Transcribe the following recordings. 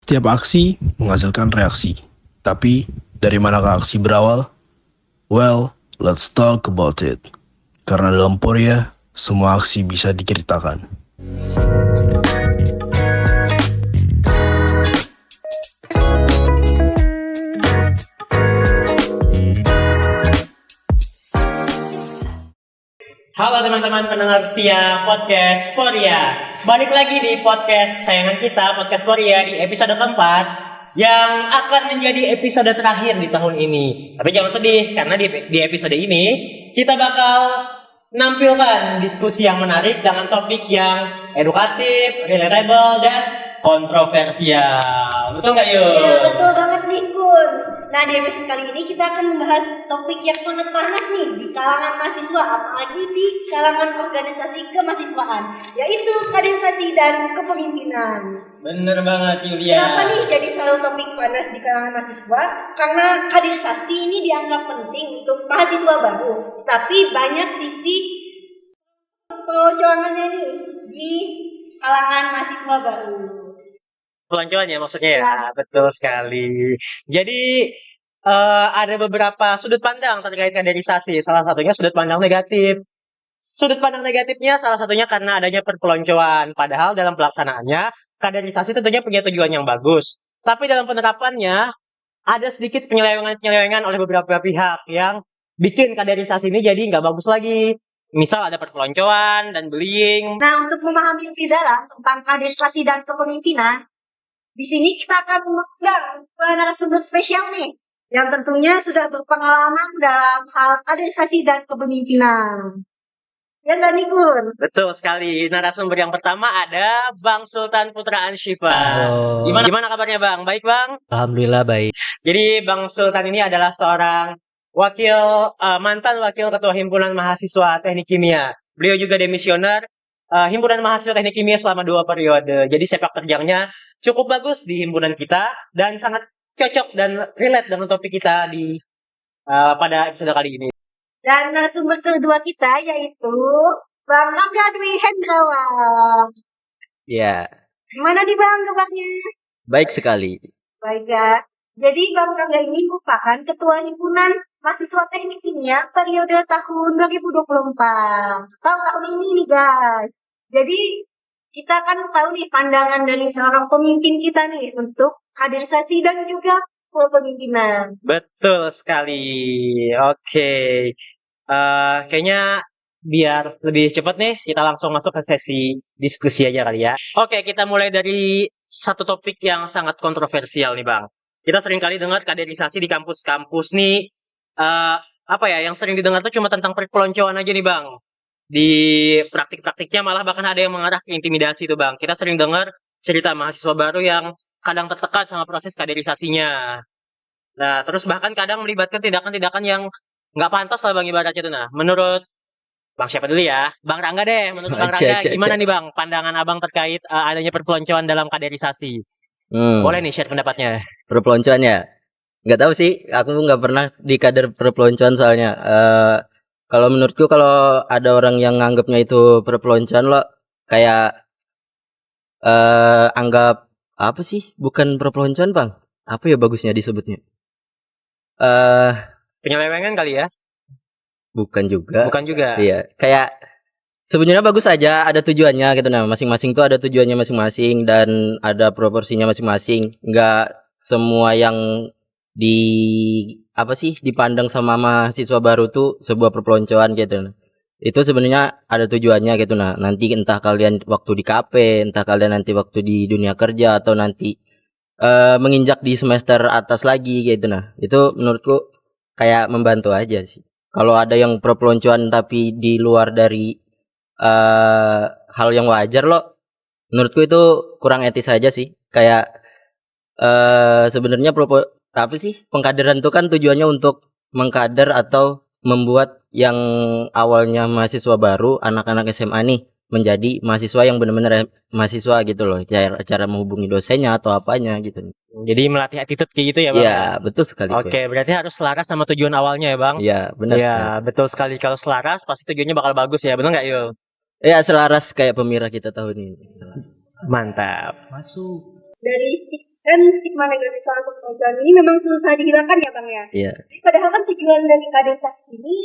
Setiap aksi menghasilkan reaksi. Tapi, dari manakah aksi berawal? Well, let's talk about it. Karena dalam Poria, semua aksi bisa diceritakan. Halo teman-teman pendengar setia podcast Poria. Balik lagi di podcast kesayangan kita, podcast Poria di episode keempat yang akan menjadi episode terakhir di tahun ini. Tapi jangan sedih karena di episode ini kita bakal menampilkan diskusi yang menarik dengan topik yang edukatif, relatable, dan kontroversial. Betul nggak Yul? Iya betul banget nih Kun. Nah di episode kali ini kita akan membahas topik yang sangat panas nih di kalangan mahasiswa, apalagi di kalangan organisasi kemahasiswaan, yaitu kaderisasi dan kepemimpinan. Bener banget Yulia. Kenapa nih jadi selalu topik panas di kalangan mahasiswa? Karena kaderisasi ini dianggap penting untuk mahasiswa baru, tapi banyak sisi peloncoannya nih di kalangan mahasiswa baru. Peloncoan ya maksudnya ya? Betul sekali. Jadi ada beberapa sudut pandang terkait kaderisasi. Salah satunya sudut pandang negatif. Sudut pandang negatifnya salah satunya karena adanya perpeloncoan. Padahal dalam pelaksanaannya kaderisasi tentunya punya tujuan yang bagus. Tapi dalam penerapannya ada sedikit penyelewengan oleh beberapa pihak yang bikin kaderisasi ini jadi nggak bagus lagi. Misal ada perpeloncoan dan bullying. Nah untuk memahami lebih dalam tentang kaderisasi dan kepemimpinan, di sini kita akan mengundang narasumber spesial nih, yang tentunya sudah berpengalaman dalam hal kaderisasi dan kepemimpinan. Ya nggak nih Kun? Betul sekali. Narasumber yang pertama ada Bang Sultan Putra Ansyifa. Halo. Gimana kabarnya Bang? Baik Bang? Alhamdulillah baik. Jadi Bang Sultan ini adalah seorang mantan wakil ketua Himpunan Mahasiswa Teknik Kimia. Beliau juga demisioner Himpunan Mahasiswa Teknik Kimia selama 2 periode. Jadi sepak terjangnya cukup bagus di himpunan kita dan sangat cocok dan relate dengan topik kita di pada episode kali ini. Dan narasumber kedua kita yaitu Bang Rangga Dwi Hendrawan. Ya, Gimana nih Bang kabarnya? baik sekali. Baik ya. Jadi Bang Rangga ini merupakan Ketua Himpunan Mahasiswa Teknik Kimia periode tahun 2024. Tahun ini nih guys. Jadi kita kan tahu nih pandangan dari seorang pemimpin kita nih untuk kaderisasi dan juga kepemimpinan. Betul sekali. Oke. Kayaknya biar lebih cepat nih, kita langsung masuk ke sesi diskusi aja kali ya. Oke, kita mulai dari satu topik yang sangat kontroversial nih Bang. Kita sering kali dengar kaderisasi di kampus-kampus nih, yang sering didengar tuh cuma tentang perpeloncoan aja nih Bang. Di praktik-praktiknya malah bahkan ada yang mengarah ke intimidasi tuh Bang. Kita sering dengar cerita mahasiswa baru yang kadang tertekan sama proses kaderisasinya. Nah, terus bahkan kadang melibatkan tindakan-tindakan yang nggak pantas lah Bang ibaratnya tuh. Nah, menurut Bang siapa dulu ya? Bang Rangga deh. Menurut Bang Rangga gimana nih Bang pandangan Abang terkait adanya perpeloncoan dalam kaderisasi? Boleh nih share pendapatnya. Perpeloncoan ya? Nggak tahu sih, aku nggak pernah di kader perpeloncoan soalnya. Kalau menurutku kalau ada orang yang nganggapnya itu perpeloncoan lo kayak anggap apa sih? Bukan perpeloncoan Bang. Apa ya bagusnya disebutnya? Penyelewengan kali ya? Bukan juga. Bukan juga. Iya, kayak sebenarnya bagus aja, ada tujuannya gitu. Nah, masing-masing tuh ada tujuannya masing-masing dan ada proporsinya masing-masing. Nggak semua yang dipandang sama mahasiswa baru tuh sebuah perpeloncoan gitu. Itu sebenarnya ada tujuannya gitu. Nah, nanti entah kalian waktu di KP, entah kalian nanti waktu di dunia kerja atau nanti menginjak di semester atas lagi gitu. Nah, itu menurutku kayak membantu aja sih. Kalau ada yang perpeloncoan tapi di luar dari hal yang wajar loh, menurutku itu kurang etis aja sih. Kayak sebenarnya pengkaderan itu kan tujuannya untuk mengkader atau membuat yang awalnya mahasiswa baru, anak-anak SMA nih menjadi mahasiswa yang benar-benar mahasiswa gitu loh, cara menghubungi dosennya atau apanya gitu. Jadi melatih attitude kayak gitu ya Bang? Iya, betul sekali. Oke, berarti harus selaras sama tujuan awalnya ya Bang? Iya, benar sekali. Iya, betul sekali. Kalau selaras pasti tujuannya bakal bagus ya, benar nggak Yul? Iya, selaras kayak pemirah kita tahun ini. Mantap. Dari kan stigma negatif soal perpeloncoan ini memang susah dihilangkan ya Bang ya. Iya. Padahal kan tujuan dari kaderisasi ini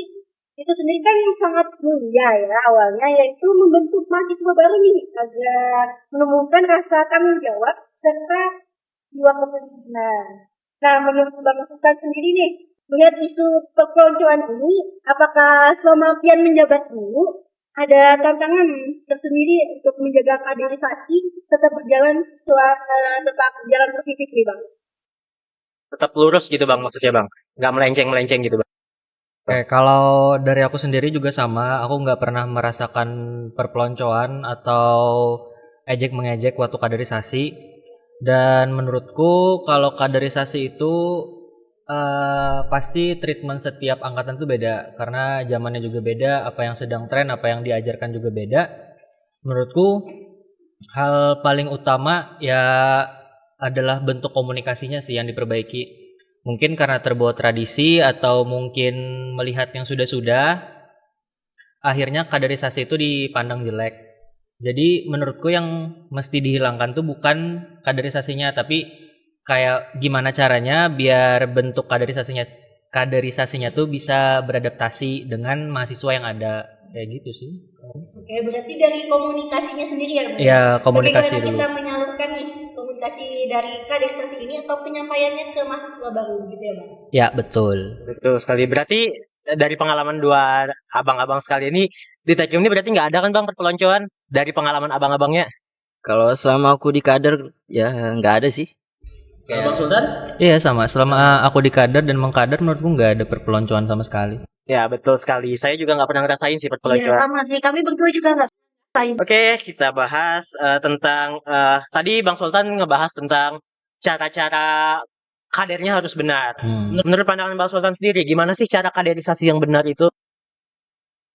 itu sendiri kan sangat mulia ya awalnya, yaitu membentuk mahasiswa baru nih agar menemukan rasa tanggung jawab serta jiwa kepemimpinan. Nah, menurut Bang Sultan sendiri nih, melihat isu perpeloncoan ini, apakah selama Pian menjabat dulu ada tantangan tersendiri untuk menjaga kaderisasi tetap berjalan tetap berjalan positif nih Bang? Tetap lurus gitu bang maksudnya bang, nggak melenceng gitu bang. Oke, kalau dari aku sendiri juga sama, aku nggak pernah merasakan perpeloncoan atau ejek-mengejek waktu kaderisasi. Dan menurutku kalau kaderisasi itu pasti treatment setiap angkatan itu beda, karena zamannya juga beda, apa yang sedang tren, apa yang diajarkan juga beda. Menurutku hal paling utama ya adalah bentuk komunikasinya sih yang diperbaiki. Mungkin karena terbawa tradisi atau mungkin melihat yang sudah-sudah, akhirnya kaderisasi itu dipandang jelek. Jadi menurutku yang mesti dihilangkan tuh bukan kaderisasinya, tapi kayak gimana caranya biar bentuk kaderisasinya tuh bisa beradaptasi dengan mahasiswa yang ada. Kayak gitu sih. Oke, berarti dari komunikasinya sendiri ya Bang? Ya, komunikasi Bagaimana dulu. kita menyalurkan nih komunikasi dari kaderisasi ini atau penyampaiannya ke mahasiswa baru gitu ya Bang? Ya, betul. Betul sekali. Berarti dari pengalaman dua abang-abang sekali ini di Tekim ini berarti nggak ada kan bang perpeloncoan dari pengalaman abang-abangnya? Kalau selama aku di kader ya nggak ada sih. Kalau bang Sultan? Iya sama, selama aku di kader dan mengkader menurutku nggak ada perpeloncoan sama sekali. Ya betul sekali. Saya juga nggak pernah ngerasain sih Iya, perpeloncoan. sama sih. Kami berdua juga nggak. Oke, kita bahas tentang tadi Bang Sultan ngebahas tentang cara-cara kadernya harus benar. Menurut pandangan Bang Sultan sendiri, gimana sih cara kaderisasi yang benar itu?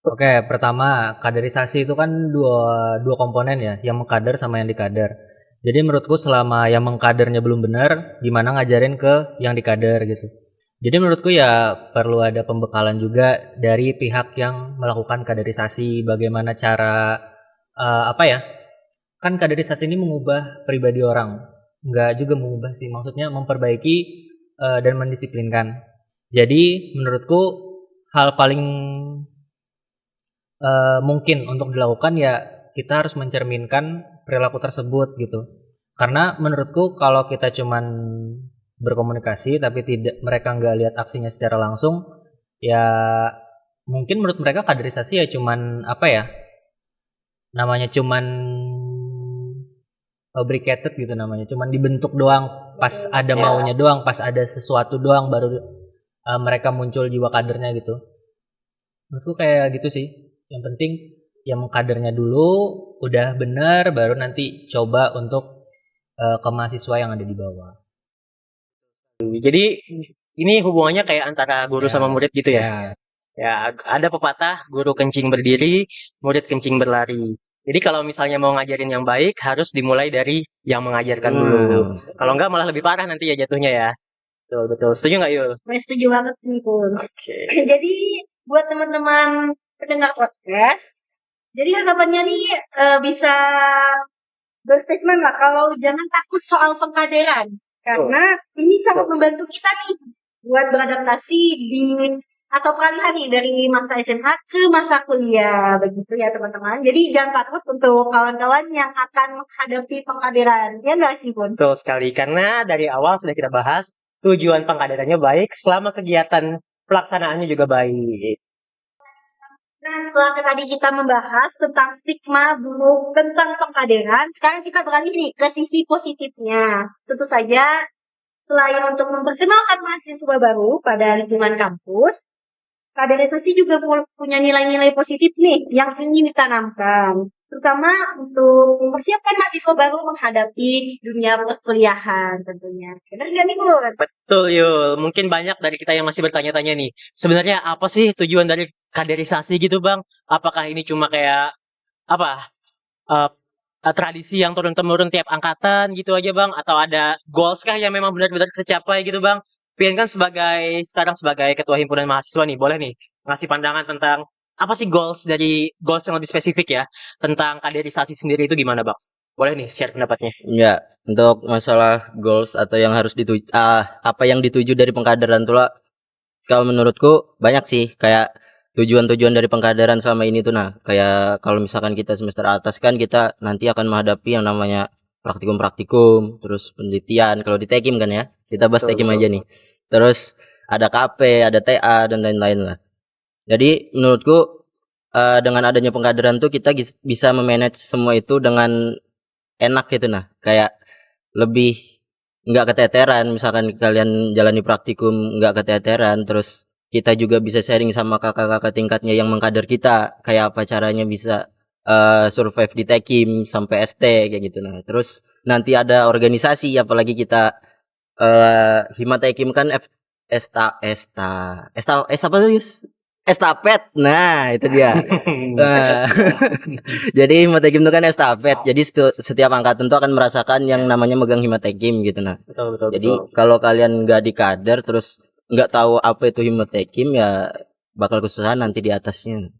Oke, pertama kaderisasi itu kan dua komponen ya, yang mengkader sama yang dikader. Jadi menurutku selama yang mengkadernya belum benar, gimana ngajarin ke yang dikader gitu. Jadi menurutku ya perlu ada pembekalan juga dari pihak yang melakukan kaderisasi, bagaimana cara kan kaderisasi ini mengubah pribadi orang, nggak juga mengubah sih, maksudnya memperbaiki dan mendisiplinkan. Jadi menurutku hal paling mungkin untuk dilakukan ya kita harus mencerminkan perilaku tersebut gitu. Karena menurutku kalau kita cuman berkomunikasi tapi mereka nggak lihat aksinya secara langsung, ya mungkin menurut mereka kaderisasi ya cuman namanya cuman fabricated gitu, namanya cuman dibentuk doang, pas ada maunya doang, pas ada sesuatu doang baru mereka muncul jiwa kadernya gitu. Menurutku kayak gitu sih. Yang penting yang kadernya dulu udah benar, baru nanti coba untuk ke mahasiswa yang ada di bawah. Jadi ini hubungannya kayak antara guru sama murid gitu ya? Ya, ada pepatah guru kencing berdiri, murid kencing berlari. Jadi kalau misalnya mau ngajarin yang baik, harus dimulai dari yang mengajarkan dulu. Kalau enggak malah lebih parah nanti ya jatuhnya ya. Betul. Setuju nggak Yul? Setuju banget nih Kun. Oke. Jadi buat teman-teman pendengar podcast, jadi harapannya nih bisa berstatement lah kalau jangan takut soal pengkaderan, karena ini sangat membantu kita nih buat beradaptasi atau peralihan nih dari masa SMA ke masa kuliah begitu ya teman-teman. Jadi jangan takut untuk kawan-kawan yang akan menghadapi pengkaderan, ya nggak sih Bun? Betul sekali, karena dari awal sudah kita bahas tujuan pengkaderannya baik selama kegiatan pelaksanaannya juga baik. Nah, setelah tadi kita membahas tentang stigma buruk tentang pengkaderan, sekarang kita beralih nih ke sisi positifnya. Tentu saja, selain untuk memperkenalkan mahasiswa baru pada lingkungan kampus, kaderisasi juga punya nilai-nilai positif nih yang ingin ditanamkan, terutama untuk mempersiapkan mahasiswa baru menghadapi dunia perkuliahan tentunya. Benar nggak nih Bun? Betul Yul, mungkin banyak dari kita yang masih bertanya-tanya nih, sebenarnya apa sih tujuan dari kaderisasi gitu Bang? Apakah ini cuma kayak tradisi yang turun-temurun tiap angkatan gitu aja Bang? Atau ada goals kah yang memang benar-benar tercapai gitu Bang? Pian kan sekarang sebagai ketua himpunan mahasiswa nih, boleh nih ngasih pandangan tentang apa sih goals yang lebih spesifik ya tentang kaderisasi sendiri itu gimana Bang? Boleh nih share pendapatnya. Ya, untuk masalah goals atau yang harus dituju, apa yang dituju dari pengkaderan tuh lah, kalau menurutku banyak sih kayak tujuan-tujuan dari pengkaderan selama ini tuh nah, kayak kalau misalkan kita semester atas kan kita nanti akan menghadapi yang namanya praktikum-praktikum, terus penelitian. Kalau di Tekim kan ya, kita bahas Betul, Tekim betul. aja nih. Terus ada KP, ada TA dan lain-lain lah. Jadi menurutku dengan adanya pengkaderan tuh kita bisa memanage semua itu dengan enak gitu nah. Kayak lebih nggak keteteran misalkan kalian jalani praktikum nggak keteteran, terus kita juga bisa sharing sama kakak-kakak tingkatnya yang mengkader kita kayak apa caranya bisa survive di Tekim sampai ST kayak gitu nah. Terus nanti ada organisasi apalagi kita Hima Tekim kan apa tuh Yus? Estafet. Nah, itu dia. Nah, jadi Himatekim itu kan estafet. Jadi setiap angkatan tuh akan merasakan yang namanya megang Himatekim gitu nah. Betul, betul, Jadi betul. kalau kalian nggak di kader terus nggak tahu apa itu Himatekim ya bakal kesusahan nanti di atasnya.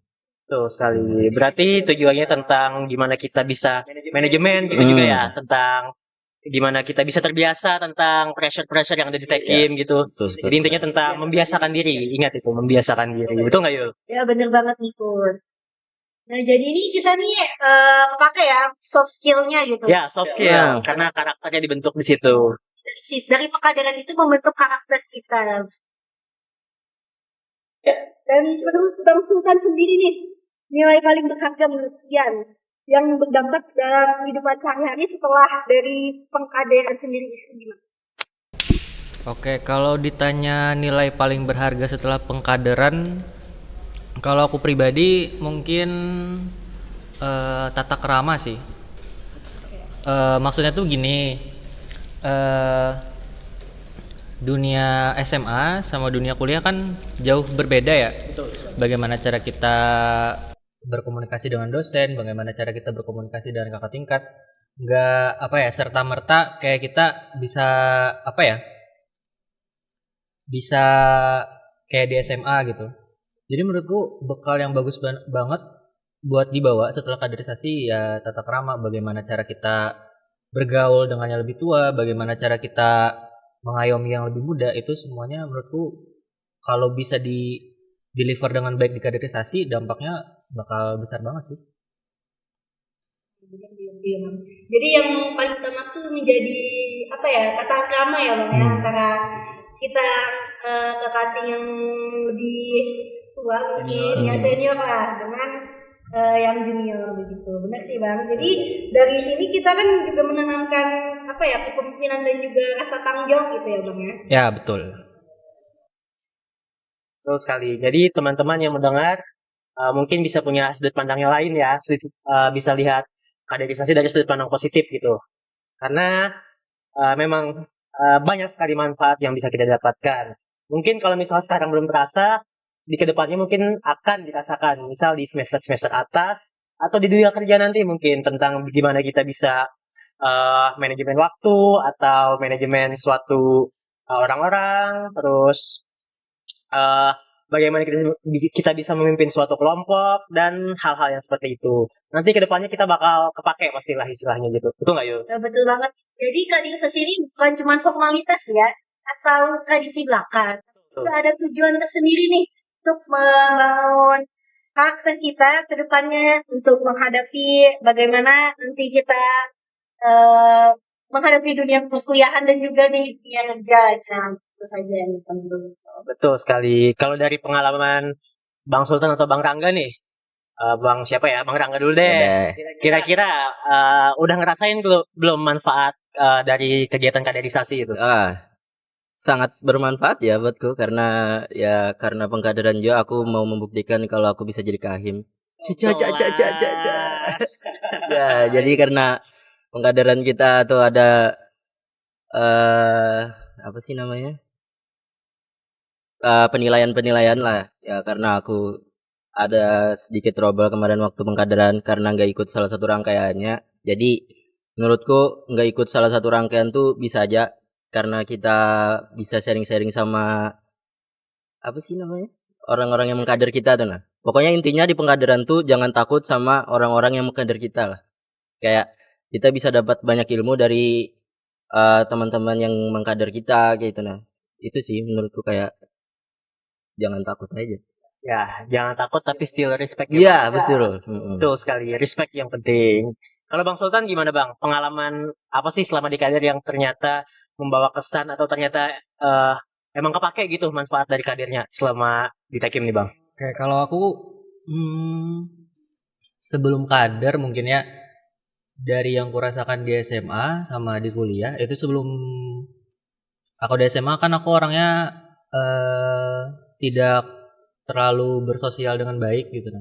Betul sekali. Berarti tujuannya tentang gimana kita bisa manajemen gitu juga ya, tentang gimana kita bisa terbiasa tentang pressure-pressure yang ada di Tekim gitu. Betul Jadi sekali. intinya tentang membiasakan diri. Ingat itu, membiasakan diri. Betul nggak Yul? Ya bener banget nih Pur. Nah jadi ini kita nih kepake ya soft skill-nya gitu. Ya, soft skill. Nah. Karena karakternya dibentuk di situ. Dari pengkaderan itu membentuk karakter kita. Ya, dan menurut Bang Sultan sendiri nih, nilai paling berharga menurut Ian yang berdampak dalam kehidupan sehari-hari setelah dari pengkaderan sendiri itu gimana? Oke, kalau ditanya nilai paling berharga setelah pengkaderan, kalau aku pribadi mungkin tata krama sih. Maksudnya tuh gini, eh, dunia SMA sama dunia kuliah kan jauh berbeda ya. Bagaimana cara kita berkomunikasi dengan dosen, bagaimana cara kita berkomunikasi dengan kakak tingkat, nggak apa ya serta merta kayak kita bisa apa ya, bisa kayak di SMA gitu. Jadi menurutku bekal yang bagus banget buat dibawa setelah kaderisasi ya tata krama, bagaimana cara kita bergaul dengan yang lebih tua, bagaimana cara kita mengayomi yang lebih muda, itu semuanya menurutku kalau bisa di deliver dengan baik di kaderisasi dampaknya bakal besar banget sih. Jadi yang paling utama tuh menjadi apa ya tata krama ya bang ya antara kita ke kating yang lebih tua mungkin ya senior lah dengan yang junior begitu. Benar sih bang. Jadi dari sini kita kan juga menanamkan apa ya kepemimpinan dan juga rasa tanggung jawab gitu ya bang ya. Ya betul. Betul sekali. Jadi teman-teman yang mendengar mungkin bisa punya sudut pandang yang lain ya, bisa lihat kaderisasi dari sudut pandang positif gitu. Karena memang banyak sekali manfaat yang bisa kita dapatkan. Mungkin kalau misalnya sekarang belum terasa, di kedepannya mungkin akan dirasakan. Misal di semester-semester atas, atau di dunia kerja nanti mungkin tentang gimana kita bisa manajemen waktu, atau manajemen suatu orang-orang, terus bagaimana kita bisa memimpin suatu kelompok dan hal-hal yang seperti itu. Nanti kedepannya kita bakal kepake pastilah istilahnya gitu. Betul nggak Yul? Nah, betul banget. Jadi kaderisasi ini bukan cuma formalitas ya atau tradisi belaka. Juga ada tujuan tersendiri nih untuk membangun karakter kita ke depannya untuk menghadapi bagaimana nanti kita menghadapi dunia perkuliahan dan juga di dunia kerja. Nah, itu saja yang penting. Betul sekali. Kalau dari pengalaman Bang Sultan atau Bang Rangga nih, Bang siapa ya? Bang Rangga dulu deh. Kira-kira udah ngerasain belum manfaat dari kegiatan kaderisasi itu? Sangat bermanfaat ya buatku karena pengkaderan juga aku mau membuktikan kalau aku bisa jadi kahim. Ya, jadi karena pengkaderan kita tuh ada apa sih namanya? Penilaian-penilaian lah ya, karena aku ada sedikit trouble kemarin waktu pengkaderan karena nggak ikut salah satu rangkaiannya. Jadi menurutku nggak ikut salah satu rangkaian tuh bisa aja karena kita bisa sharing-sharing sama apa sih namanya orang-orang yang mengkader kita tuh nah. Pokoknya intinya di pengkaderan tuh jangan takut sama orang-orang yang mengkader kita lah. Kayak kita bisa dapat banyak ilmu dari teman-teman yang mengkader kita gitu nah. Itu sih menurutku kayak jangan takut aja. Ya, jangan takut tapi still respect. Iya, betul. Betul sekali, respect yang penting. Kalau Bang Sultan gimana Bang? Pengalaman apa sih selama di kader yang ternyata membawa kesan atau ternyata emang kepake gitu manfaat dari kadernya selama di Tekim nih Bang? Oke, kalau aku sebelum kader mungkin ya dari yang kurasakan di SMA sama di kuliah itu sebelum aku di SMA kan aku orangnya tidak terlalu bersosial dengan baik gitu nah.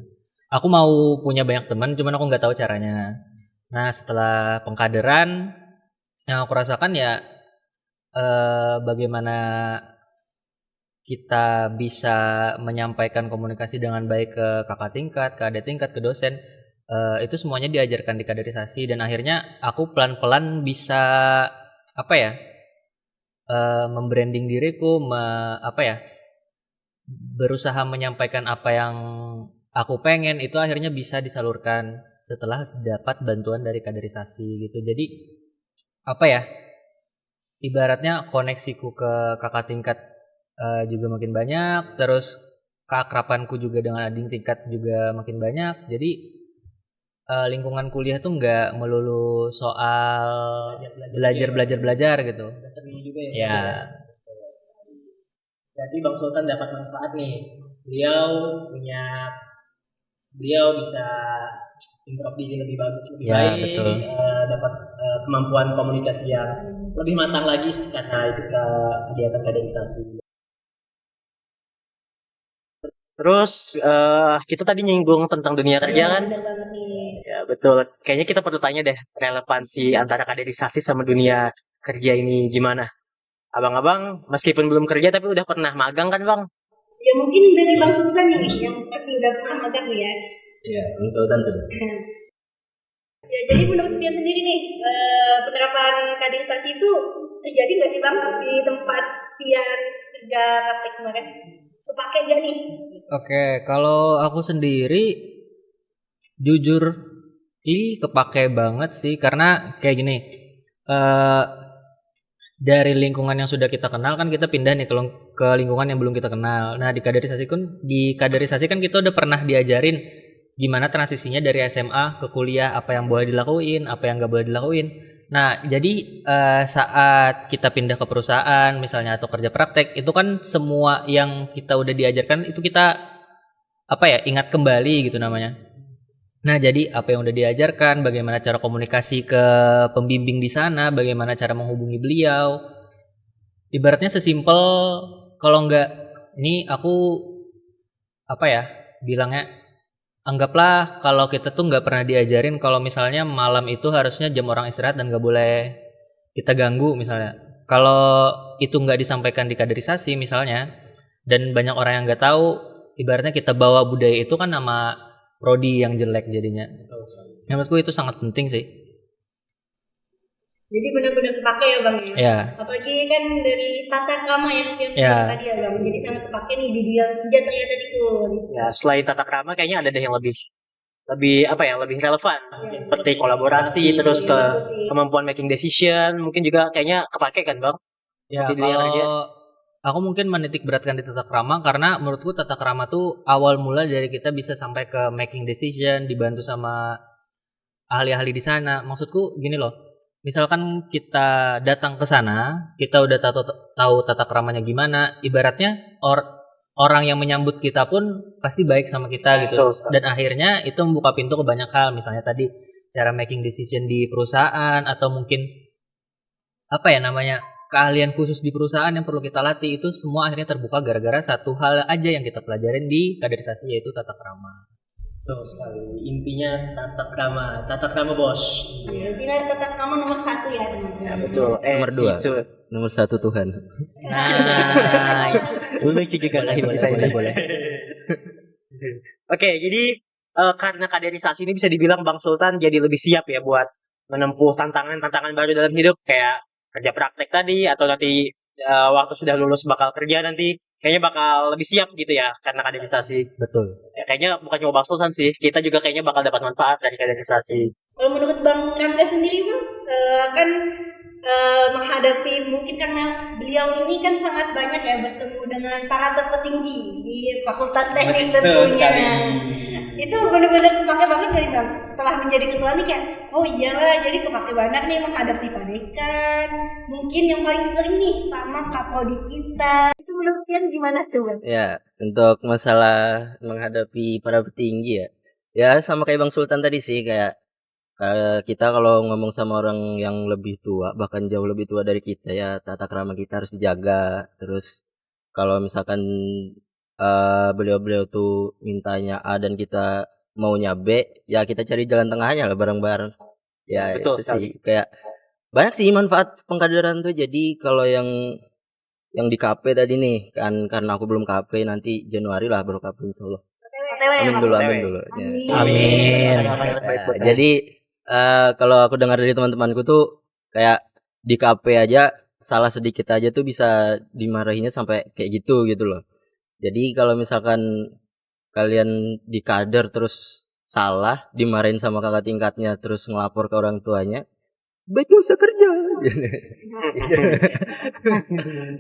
Aku mau punya banyak teman cuman aku nggak tahu caranya. Nah, setelah pengkaderan yang aku rasakan ya bagaimana kita bisa menyampaikan komunikasi dengan baik ke kakak tingkat, ke adik tingkat, ke dosen. Itu semuanya diajarkan di kaderisasi dan akhirnya aku pelan-pelan bisa apa ya? Membranding diriku, berusaha menyampaikan apa yang aku pengen itu akhirnya bisa disalurkan setelah dapat bantuan dari kaderisasi gitu. Jadi apa ya? Ibaratnya koneksiku ke kakak tingkat juga makin banyak, terus keakrabanku juga dengan adik tingkat juga makin banyak. Jadi lingkungan kuliah tuh nggak melulu soal belajar gitu. Dasarnya juga Ya. Berarti Bang Sultan dapat manfaat nih. Beliau bisa improve diri lebih bagus, lebih Ya, baik, betul. dapat kemampuan komunikasi yang lebih matang lagi karena itu kegiatan kaderisasi. Terus kita tadi nyinggung tentang dunia kerja kan? Bener banget nih. Ya betul. Kayaknya kita perlu tanya deh relevansi antara kaderisasi sama dunia kerja ini gimana? Abang-abang meskipun belum kerja tapi udah pernah magang kan Bang? Ya mungkin dari Bang Sultan nih yang pasti udah pernah magang nih ya. Iya, konsultan sudah. Ya, jadi menurut dia sendiri nih, penerapan kaderisasi itu terjadi nggak sih Bang di tempat Pian kerja praktek kemarin? Kepake nggak nih? Oke, kalau aku sendiri jujur kepake banget sih karena kayak gini. Dari lingkungan yang sudah kita kenal kan kita pindah nih ke lingkungan yang belum kita kenal. Nah, di kaderisasi kan kita udah pernah diajarin gimana transisinya dari SMA ke kuliah, apa yang boleh dilakuin, apa yang nggak boleh dilakuin. Nah, jadi saat kita pindah ke perusahaan misalnya atau kerja praktek, itu kan semua yang kita udah diajarkan itu kita ingat kembali gitu namanya. Nah, jadi apa yang udah diajarkan, bagaimana cara komunikasi ke pembimbing di sana, bagaimana cara menghubungi beliau. Ibaratnya sesimpel kalau nggak ini aku bilangnya anggaplah kalau kita tuh nggak pernah diajarin kalau misalnya malam itu harusnya jam orang istirahat dan nggak boleh kita ganggu misalnya. Kalau itu nggak disampaikan di kaderisasi misalnya, dan banyak orang yang nggak tahu, ibaratnya kita bawa budaya itu kan nama prodi yang jelek jadinya. Menurutku itu sangat penting sih. Jadi benar-benar kepake ya Bang ya. Ya. Apalagi kan dari tata krama yang Ya. tadi ya Bang. Jadi sangat kepake nih di dia kerja ternyata di Kun. Ya, selain tata krama kayaknya ada deh yang lebih relevan. Seperti kolaborasi, terus ke kemampuan making decision, mungkin juga kayaknya kepake kan Bang? Ya, Di dunia kerja. kalau aku mungkin menitik beratkan di tata krama karena menurutku tata krama tuh awal mula dari kita bisa sampai ke making decision, dibantu sama ahli-ahli di sana. Maksudku gini loh. Misalkan kita datang ke sana, kita udah tahu tata kramanya gimana, ibaratnya orang yang menyambut kita pun pasti baik sama kita gitu. Betul. Dan akhirnya itu membuka pintu ke banyak hal, misalnya tadi cara making decision di perusahaan atau mungkin keahlian khusus di perusahaan yang perlu kita latih, itu semua akhirnya terbuka gara-gara satu hal aja yang kita pelajarin di kaderisasi, yaitu tata krama. Betul sekali. Intinya tata krama bos. Ya, intinya tata krama nomor 1 ya teman-teman. Ya, betul. Nomor 2. Itu. Nomor 1 Tuhan. Nice. Lucu juga lahir kita ini. boleh. Oke, jadi karena kaderisasi ini bisa dibilang Bang Sultan jadi lebih siap ya buat menempuh tantangan baru dalam hidup kayak kerja praktek tadi atau nanti waktu sudah lulus bakal kerja nanti kayaknya bakal lebih siap gitu ya karena kaderisasi. Betul. Ya, kayaknya bukan cuma Bang Sultan sih, kita juga kayaknya bakal dapat manfaat dari kaderisasi. Kalau menurut Bang Rangga sendiri Bang, kan menghadapi mungkin karena beliau ini kan sangat banyak ya bertemu dengan para terpetinggi di Fakultas Teknik tentunya. Itu benar-benar kepake banget dari Bang. Setelah menjadi ketua nih kayak, oh iyalah jadi kepake banget nih menghadapi Pak Dekan. Mungkin yang paling sering nih sama Kapoldi kita. Itu menurut kalian gimana tuh Bang? Ya, untuk masalah menghadapi para petinggi ya. Ya sama kayak Bang Sultan tadi sih, kayak kita kalau ngomong sama orang yang lebih tua, bahkan jauh lebih tua dari kita, ya tata krama kita harus dijaga. Terus kalau misalkan beliau-beliau tuh mintanya A dan kita maunya B, ya kita cari jalan tengahnya lah bareng-bareng. Ya Betul itu sekali. sih, kayak banyak sih manfaat pengkaderan tuh. Jadi kalau yang di KP tadi nih kan, karena aku belum KP, nanti Januari lah baru KP insyaallah. OTW ya Amin Bang? dulu, OTW. amin dulu. Ya. Amin. Ya, jadi kalau aku dengar dari teman-temanku tuh kayak di KP aja salah sedikit aja tuh bisa dimarahinya sampai kayak gitu loh. Jadi kalau misalkan kalian di kader terus salah, dimarahin sama kakak tingkatnya, terus ngelapor ke orang tuanya, baik gak usah kerja.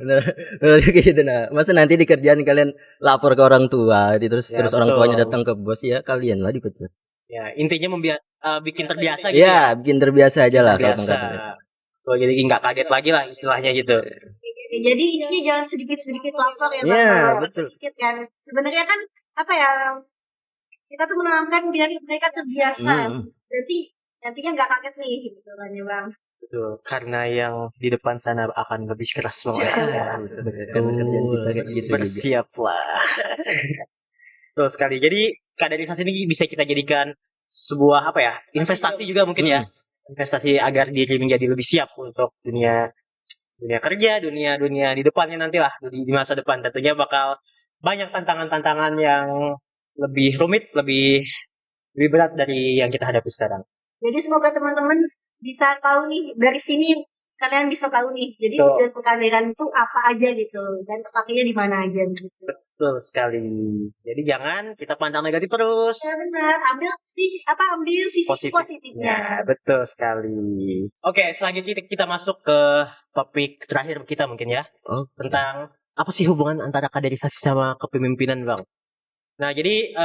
Bener, bener kayak gitu. Nah, masa nanti di kerjaan kalian lapor ke orang tua, terus Ya, orang betul. tuanya datang ke bos, ya kalian lah dipecat. Ya, intinya bikin terbiasa gitu Ya, bikin terbiasa aja lah kalau Terbiasa. pengkaderan. Tuh, jadi nggak kaget lagi lah istilahnya gitu. Jadi intinya jangan sedikit-sedikit lapor ya Bang. Iya, Kalau betul. sedikit kan. Sebenarnya kan apa ya? Kita tuh menanamkan biar mereka terbiasa. Jadi nantinya nggak kaget nih gitu kan ya Bang. Betul. Karena yang di depan sana akan lebih keras banget. Karena kerjaan kita kayak gitu juga. Bersiaplah. Betul sekali. Jadi kaderisasi ini bisa kita jadikan sebuah apa ya? Investasi juga mungkin ya. Investasi agar diri menjadi lebih siap untuk dunia kerja, dunia di depannya nanti lah, di masa depan tentunya bakal banyak tantangan-tantangan yang lebih rumit, lebih berat dari yang kita hadapi sekarang. Jadi semoga teman-teman bisa tahu nih dari sini kalian bisa tahu nih. Jadi Betul. tujuan pengkaderan itu apa aja gitu dan kepakainya di mana aja gitu. Betul sekali. Jadi jangan kita pandang negatif terus. Ya benar, ambil sisi positifnya. Ya, betul sekali. Oke, selanjutnya kita masuk ke topik terakhir kita mungkin ya. Tentang apa sih hubungan antara kaderisasi sama kepemimpinan, Bang? Nah, jadi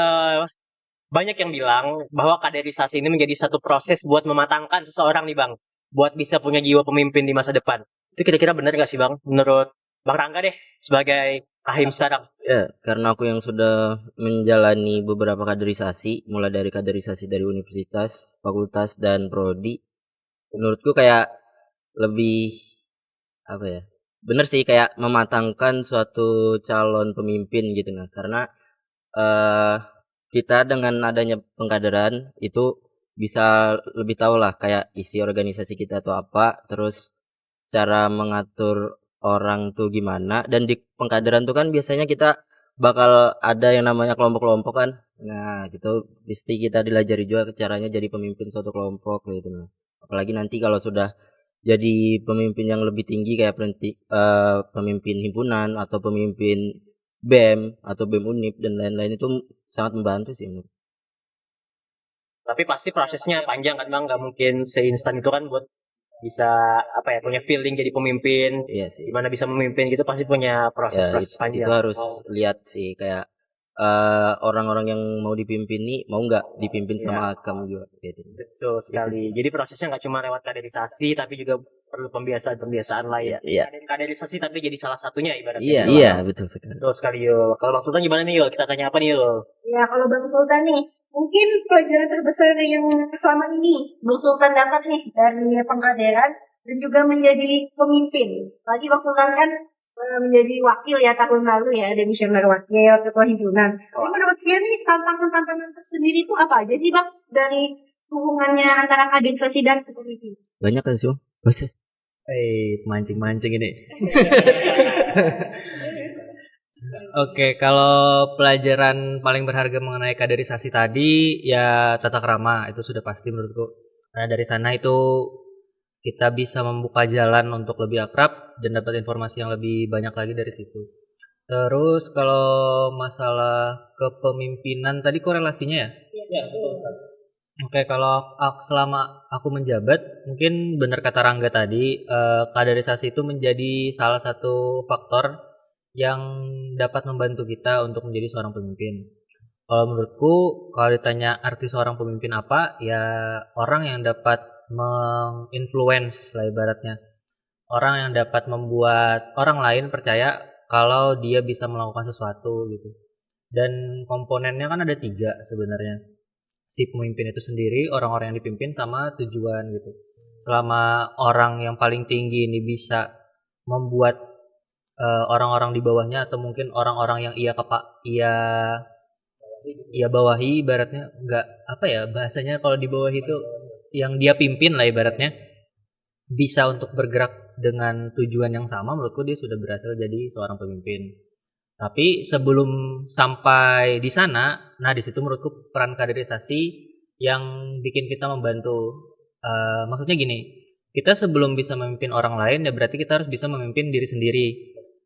banyak yang bilang bahwa kaderisasi ini menjadi satu proses buat mematangkan seseorang nih, Bang. Buat bisa punya jiwa pemimpin di masa depan. Itu kira-kira benar gak sih, Bang? Menurut Bang Rangga deh, sebagai kahim sekarang. Ya, karena aku yang sudah menjalani beberapa kaderisasi, mulai dari kaderisasi dari universitas, fakultas, dan prodi, menurutku kayak lebih apa ya? Bener sih, kayak mematangkan suatu calon pemimpin gitu. Nah, karena kita dengan adanya pengkaderan itu bisa lebih tahu lah kayak isi organisasi kita atau apa, terus cara mengatur orang tuh gimana. Dan di pengkaderan tuh kan biasanya kita bakal ada yang namanya kelompok-kelompok kan. Nah, gitu pasti kita dilajari juga caranya jadi pemimpin suatu kelompok gitu. Nah, apalagi nanti kalau sudah jadi pemimpin yang lebih tinggi kayak pemimpin himpunan atau pemimpin BEM atau BEM Unip dan lain-lain, itu sangat membantu sih. Tapi pasti prosesnya panjang kan, Bang? Gak mungkin seinstan itu kan buat bisa apa ya, punya feeling jadi pemimpin. Iya sih. Gimana bisa memimpin gitu pasti punya proses-proses panjang. Itu harus lihat sih kayak orang-orang yang mau dipimpin nih mau nggak dipimpin sama kamu juga gitu. Betul sekali. Jadi prosesnya nggak cuma lewat kaderisasi tapi juga perlu pembiasaan lain. Iya. Kaderisasi tapi jadi salah satunya ibaratnya. Iya, betul sekali. Betul sekali, Yul. Kalau Bang Sultan gimana nih, Yul? Kita tanya apa nih, Yul? Ya kalau Bang Sultan nih, mungkin pelajaran terbesar yang selama ini Bang Sultan dapat nih dari pengkaderan dan juga menjadi pemimpin. Lagi Bang Sultan kan menjadi wakil ya tahun lalu ya, demisioner wakil ketua himpunan. Jadi menurut dia nih tantangan-tantangan tersendiri itu apa aja sih Bang dari hubungannya antara kaderisasi dan kepemimpinan? Banyak kan sih, Bang? Mancing-mancing ini. Oke, kalau pelajaran paling berharga mengenai kaderisasi tadi ya tata krama, itu sudah pasti menurutku. Karena dari sana itu kita bisa membuka jalan untuk lebih akrab dan dapat informasi yang lebih banyak lagi dari situ. Terus kalau masalah kepemimpinan tadi korelasinya ya? Ya, betul sekali. Oke, kalau selama aku menjabat, mungkin benar kata Rangga tadi, kaderisasi itu menjadi salah satu faktor yang dapat membantu kita untuk menjadi seorang pemimpin. Kalau menurutku, kalau ditanya arti seorang pemimpin apa, ya orang yang dapat menginfluence lah ibaratnya. Orang yang dapat membuat orang lain percaya kalau dia bisa melakukan sesuatu gitu. Dan komponennya kan ada 3 sebenarnya. Si pemimpin itu sendiri, orang-orang yang dipimpin, sama tujuan gitu. Selama orang yang paling tinggi ini bisa membuat orang-orang di bawahnya atau mungkin orang-orang yang ia bawahi ibaratnya, nggak apa ya bahasanya kalau di bawah itu yang dia pimpin lah ibaratnya, bisa untuk bergerak dengan tujuan yang sama, menurutku dia sudah berhasil jadi seorang pemimpin. Tapi sebelum sampai di sana, nah di situ menurutku peran kaderisasi yang bikin kita membantu. Maksudnya gini, kita sebelum bisa memimpin orang lain ya berarti kita harus bisa memimpin diri sendiri.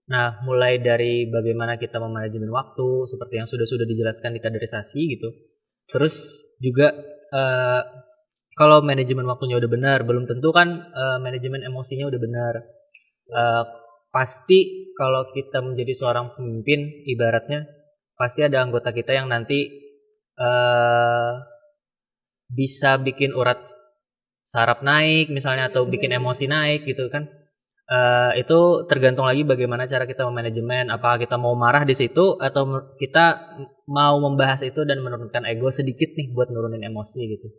Nah, mulai dari bagaimana kita memanajemen waktu, seperti yang sudah dijelaskan di kaderisasi gitu. Terus juga kalau manajemen waktunya udah benar, belum tentu kan manajemen emosinya udah benar. Pasti kalau kita menjadi seorang pemimpin, ibaratnya pasti ada anggota kita yang nanti bisa bikin urat saraf naik misalnya, atau bikin emosi naik gitu kan. Itu tergantung lagi bagaimana cara kita memanajemen. Apakah kita mau marah di situ atau kita mau membahas itu dan menurunkan ego sedikit nih buat nurunin emosi gitu.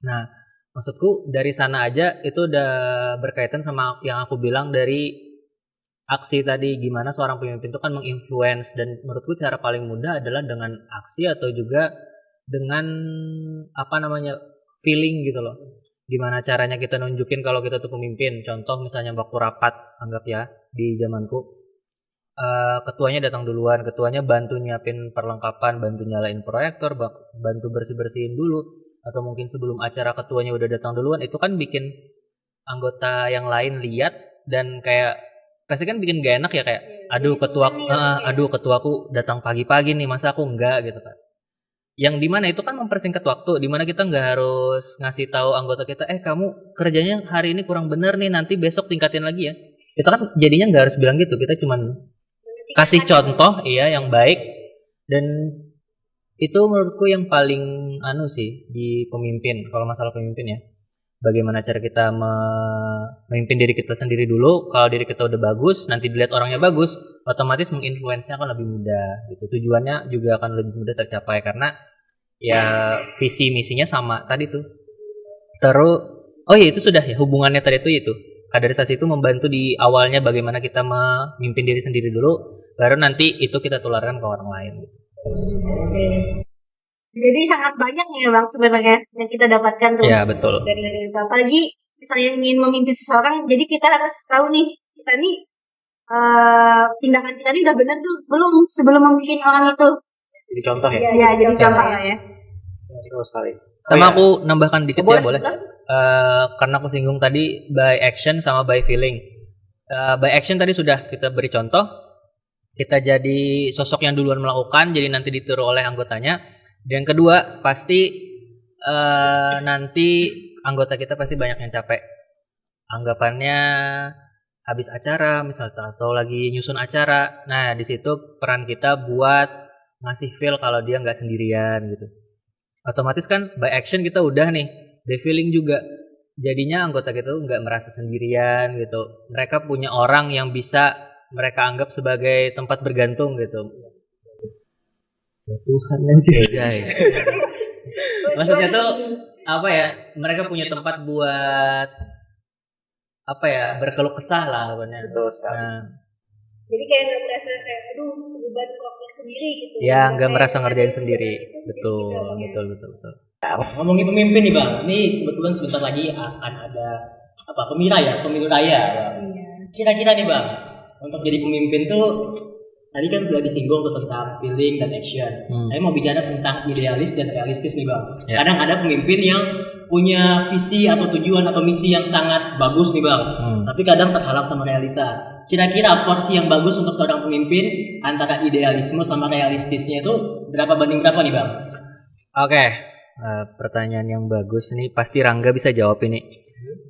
Nah, maksudku dari sana aja itu udah berkaitan sama yang aku bilang dari aksi tadi, gimana seorang pemimpin itu kan menginfluence, dan menurutku cara paling mudah adalah dengan aksi atau juga dengan feeling gitu loh. Gimana caranya kita nunjukin kalau kita tuh pemimpin. Contoh misalnya waktu rapat, anggap ya di zamanku, ketuanya datang duluan, ketuanya bantu nyiapin perlengkapan, bantu nyalain proyektor, bantu bersih-bersihin dulu, atau mungkin sebelum acara ketuanya udah datang duluan. Itu kan bikin anggota yang lain lihat dan kayak pasti kan bikin gak enak ya, kayak aduh ketuaku datang pagi-pagi nih, masa aku enggak gitu kan. Yang dimana itu kan mempersingkat waktu, dimana kita nggak harus ngasih tahu anggota kita, kamu kerjanya hari ini kurang bener nih, nanti besok tingkatin lagi ya. Kita kan jadinya nggak harus bilang gitu, kita cuman kasih contoh yang baik. Dan itu menurutku yang paling sih di pemimpin, kalau masalah pemimpin ya. Bagaimana cara kita memimpin diri kita sendiri dulu. Kalau diri kita udah bagus, nanti dilihat orangnya bagus, otomatis menginfluence-nya akan lebih mudah gitu. Tujuannya juga akan lebih mudah tercapai karena ya visi misinya sama tadi tuh. Terus itu sudah ya hubungannya tadi itu kaderisasi itu membantu di awalnya bagaimana kita memimpin diri sendiri dulu, baru nanti itu kita tularkan ke orang lain gitu. Jadi sangat banyak nih Bang sebenarnya yang kita dapatkan tuh. Ya, betul. Dari apalagi misalnya ingin memimpin seseorang, jadi kita harus tahu nih, kita nih tindakan kita ini udah benar tuh belum sebelum memimpin orang itu. Jadi contoh ya? Iya, jadi contoh lah ya. Betul sekali. Sama aku nambahkan dikit ya, boleh? Karena aku singgung tadi by action sama by feeling. By action tadi sudah kita beri contoh, kita jadi sosok yang duluan melakukan, jadi nanti ditiru oleh anggotanya. Dan kedua, pasti nanti anggota kita pasti banyak yang capek. Anggapannya habis acara misalnya atau lagi nyusun acara. Nah, di situ peran kita buat ngasih feel kalau dia nggak sendirian gitu. Otomatis kan by action kita udah nih, by feeling juga. Jadinya anggota kita tuh nggak merasa sendirian gitu. Mereka punya orang yang bisa mereka anggap sebagai tempat bergantung gitu. Ya Tuhan anjay. Maksudnya tuh mereka punya tempat buat berkeluh kesah lah anggapannya. Betul sekali. Nah, Jadi kayak nggak merasa kayak beban kelompok sendiri gitu. Ya nggak merasa ngerjain sendiri. Betul. Ngomongin pemimpin nih Bang, ini kebetulan sebentar lagi akan ada pemilu raya. Bang. Kira-kira nih Bang, untuk jadi pemimpin tuh tadi kan sudah disinggung tentang feeling dan action. Saya mau bicara tentang idealis dan realistis nih Bang. Ya. Kadang ada pemimpin yang punya visi atau tujuan atau misi yang sangat bagus nih Bang. Tapi kadang terhalang sama realita. kira-kira porsi yang bagus untuk seorang pemimpin antara idealisme sama realistisnya itu berapa banding berapa nih Bang? Oke, pertanyaan yang bagus nih, pasti Rangga bisa jawab ini.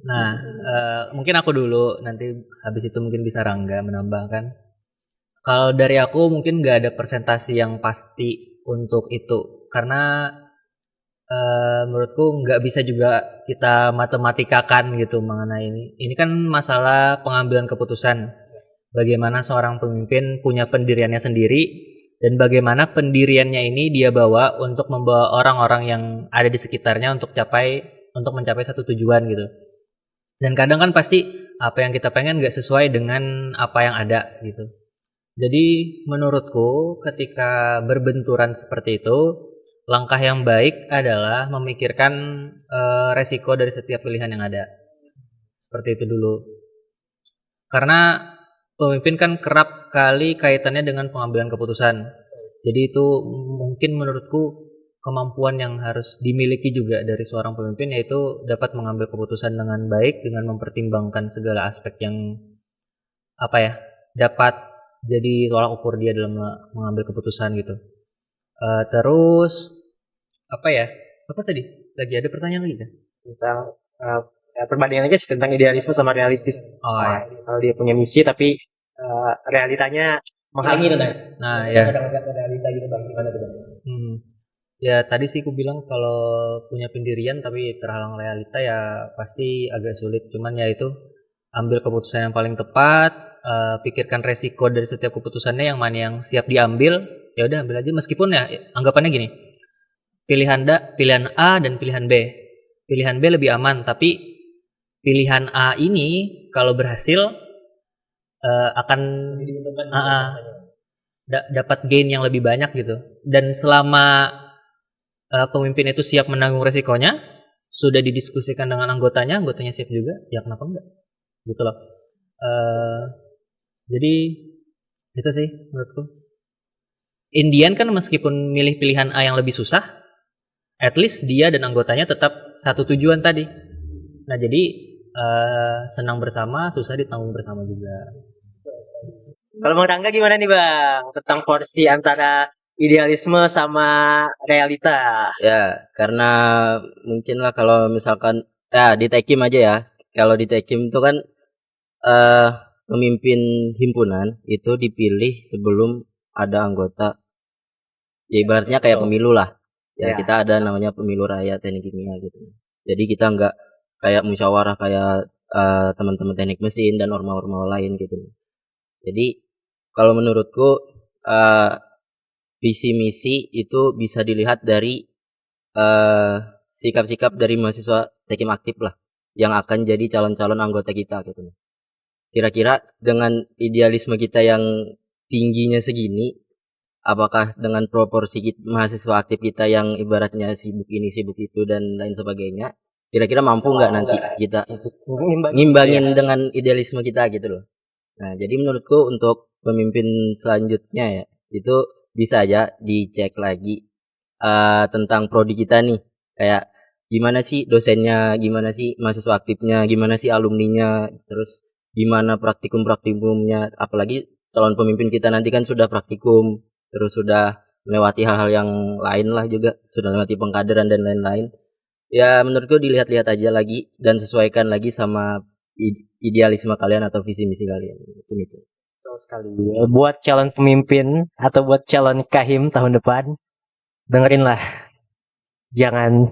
Nah, mungkin aku dulu, nanti habis itu mungkin bisa Rangga menambahkan. Kalau dari aku mungkin nggak ada presentasi yang pasti untuk itu, karena menurutku nggak bisa juga kita matematikakan gitu mengenai ini. Ini kan masalah pengambilan keputusan. Bagaimana seorang pemimpin punya pendiriannya sendiri dan bagaimana pendiriannya ini dia bawa untuk membawa orang-orang yang ada di sekitarnya untuk mencapai satu tujuan gitu. Dan kadang kan pasti apa yang kita pengen nggak sesuai dengan apa yang ada gitu. Jadi menurutku ketika berbenturan seperti itu, langkah yang baik adalah memikirkan resiko dari setiap pilihan yang ada. Seperti itu dulu. Karena pemimpin kan kerap kali kaitannya dengan pengambilan keputusan. Jadi itu mungkin menurutku kemampuan yang harus dimiliki juga dari seorang pemimpin, yaitu dapat mengambil keputusan dengan baik dengan mempertimbangkan segala aspek yang dapat jadi tolak ukur dia dalam mengambil keputusan gitu. Terus apa tadi? Lagi ada pertanyaan lagi kan? Tentang perbandingan aja sih tentang idealisme sama realistis. Kalau dia punya misi tapi realitanya menghalangi tuh. Nah, ya. Realita gitu Bang, gimana tuh Bang? Ya tadi sih aku bilang kalau punya pendirian tapi terhalang realita ya pasti agak sulit. Cuman ya itu, ambil keputusan yang paling tepat, pikirkan resiko dari setiap keputusannya, yang mana yang siap diambil, ya udah ambil aja. Meskipun ya anggapannya gini, pilihan A dan pilihan B. Pilihan B lebih aman, tapi pilihan A ini kalau berhasil akan dapat gain yang lebih banyak gitu. Dan selama pemimpin itu siap menanggung resikonya, sudah didiskusikan dengan anggotanya siap juga, ya kenapa enggak? Gitu loh. Jadi itu sih menurutku. Indian kan meskipun milih pilihan A yang lebih susah, at least dia dan anggotanya tetap satu tujuan tadi. Nah jadi senang bersama, susah ditanggung bersama juga. Kalau Bang Rangga gimana nih Bang tentang porsi antara idealisme sama realita? Ya, karena mungkin lah kalau misalkan di Tekim aja ya. Kalau di Tekim itu kan pemimpin himpunan itu dipilih sebelum ada anggota. Ya ibaratnya kayak pemilu lah. Ya, kita ada namanya pemilu rakyat teknik kimia gitu. Jadi kita nggak kayak musyawarah kayak teman-teman teknik mesin dan orma-orma lain gitu. Jadi kalau menurutku visi misi itu bisa dilihat dari sikap-sikap dari mahasiswa Tekim aktif lah yang akan jadi calon-calon anggota kita gitu. Kira-kira dengan idealisme kita yang tingginya segini, apakah dengan proporsi mahasiswa aktif kita yang ibaratnya sibuk ini sibuk itu dan lain sebagainya, kira-kira mampu nggak nanti kita ngimbangin dengan idealisme kita gitu loh. Nah jadi menurutku untuk pemimpin selanjutnya ya itu bisa aja dicek lagi tentang prodi kita nih, kayak gimana sih dosennya, gimana sih mahasiswa aktifnya, gimana sih alumninya, terus gimana praktikumnya, apalagi calon pemimpin kita nanti kan sudah praktikum, terus sudah melewati hal-hal yang lain lah juga, sudah melewati pengkaderan dan lain-lain. Ya menurutku dilihat-lihat aja lagi dan sesuaikan lagi sama idealisme kalian atau visi misi kalian. Itu. Betul sekali. Buat calon pemimpin atau buat calon kahim tahun depan, dengerin lah. Jangan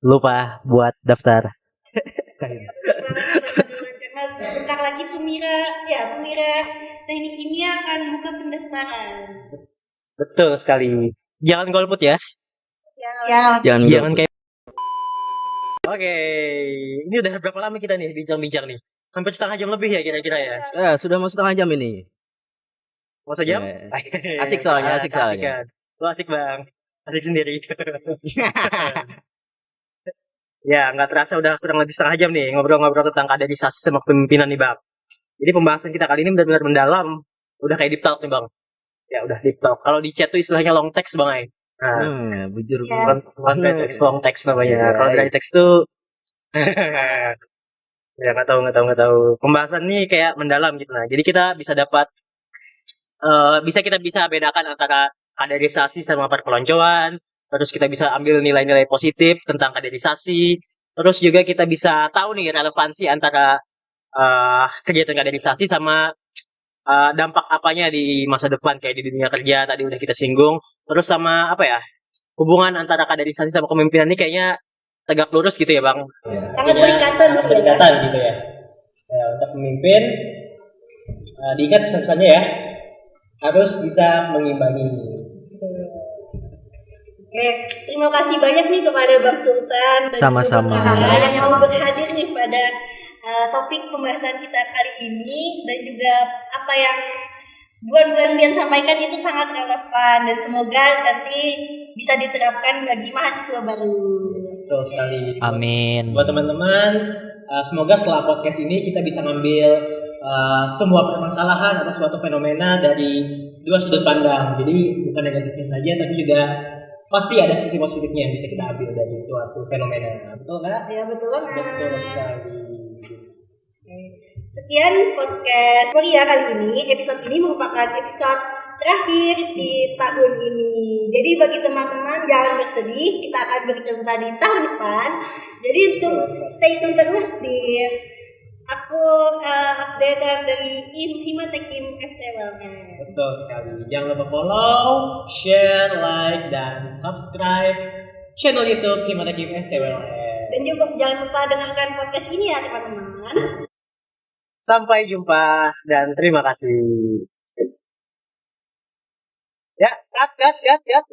lupa buat daftar kahim. Karena sebentar lagi Pemira Teknik Kimia akan buka pendaftaran. Betul sekali. Jangan golput ya. Jangan kayak. Oke, ini udah berapa lama kita nih bincang-bincang nih? Hampir setengah jam lebih ya kira-kira ya. Sudah mau setengah jam ini. Mau sejam? Asik soalnya. Kan. Lo asik Bang. Asik sendiri. Ya, nggak terasa udah kurang lebih setengah jam nih ngobrol-ngobrol tentang kaderisasi sama kepemimpinan nih Bang. Jadi pembahasan kita kali ini benar-benar mendalam. Udah kayak deep talk nih Bang. Ya udah deep talk. Kalau di chat tuh istilahnya long text Bang Ay. Nah, bujur. Long text namanya. Kalau dry text tuh Ya nggak tahu. Pembahasan ini kayak mendalam gitu nah. Jadi kita bisa dapat kita bisa bedakan antara kaderisasi sama perpeloncoan. Terus kita bisa ambil nilai-nilai positif tentang kaderisasi. Terus juga kita bisa tahu nih relevansi antara kegiatan kaderisasi sama dampak apanya di masa depan kayak di dunia kerja tadi udah kita singgung. Terus sama apa ya? Hubungan antara kaderisasi sama kepemimpinan ini kayaknya tegak lurus gitu ya, Bang. Sangat berikatan sih ya. Berdekatan gitu ya. Ya, untuk pemimpin diingat pesan-pesannya ya harus bisa mengimbangi. Oke, terima kasih banyak nih kepada Bang Sultan dan Sama-sama. juga Bang Ara yang mau berhadir nih pada topik pembahasan kita kali ini, dan juga apa yang buan-buan kalian sampaikan itu sangat relevan dan semoga nanti bisa diterapkan bagi mahasiswa baru. Betul sekali. Amin. Buat teman-teman, semoga setelah podcast ini kita bisa ngambil semua permasalahan atau suatu fenomena dari dua sudut pandang. Jadi bukan negatifnya saja, tapi juga pasti ada sisi positifnya yang bisa kita ambil dari suatu fenomena. Betul nggak? Ya betul banget. Betul sekali. Sekian podcast Korea kali ini. Episode ini merupakan episode terakhir di tahun ini. Jadi bagi teman-teman jangan bersedih, kita akan berjumpa di tahun depan. Jadi stay tune terus di updatean dari Himatekim FTWLN. Betul sekali. Jangan lupa follow, share, like, dan subscribe channel YouTube Himatekim FTWLN. Dan juga jangan lupa dengarkan podcast ini ya teman-teman. Sampai jumpa dan terima kasih. Ya, cut.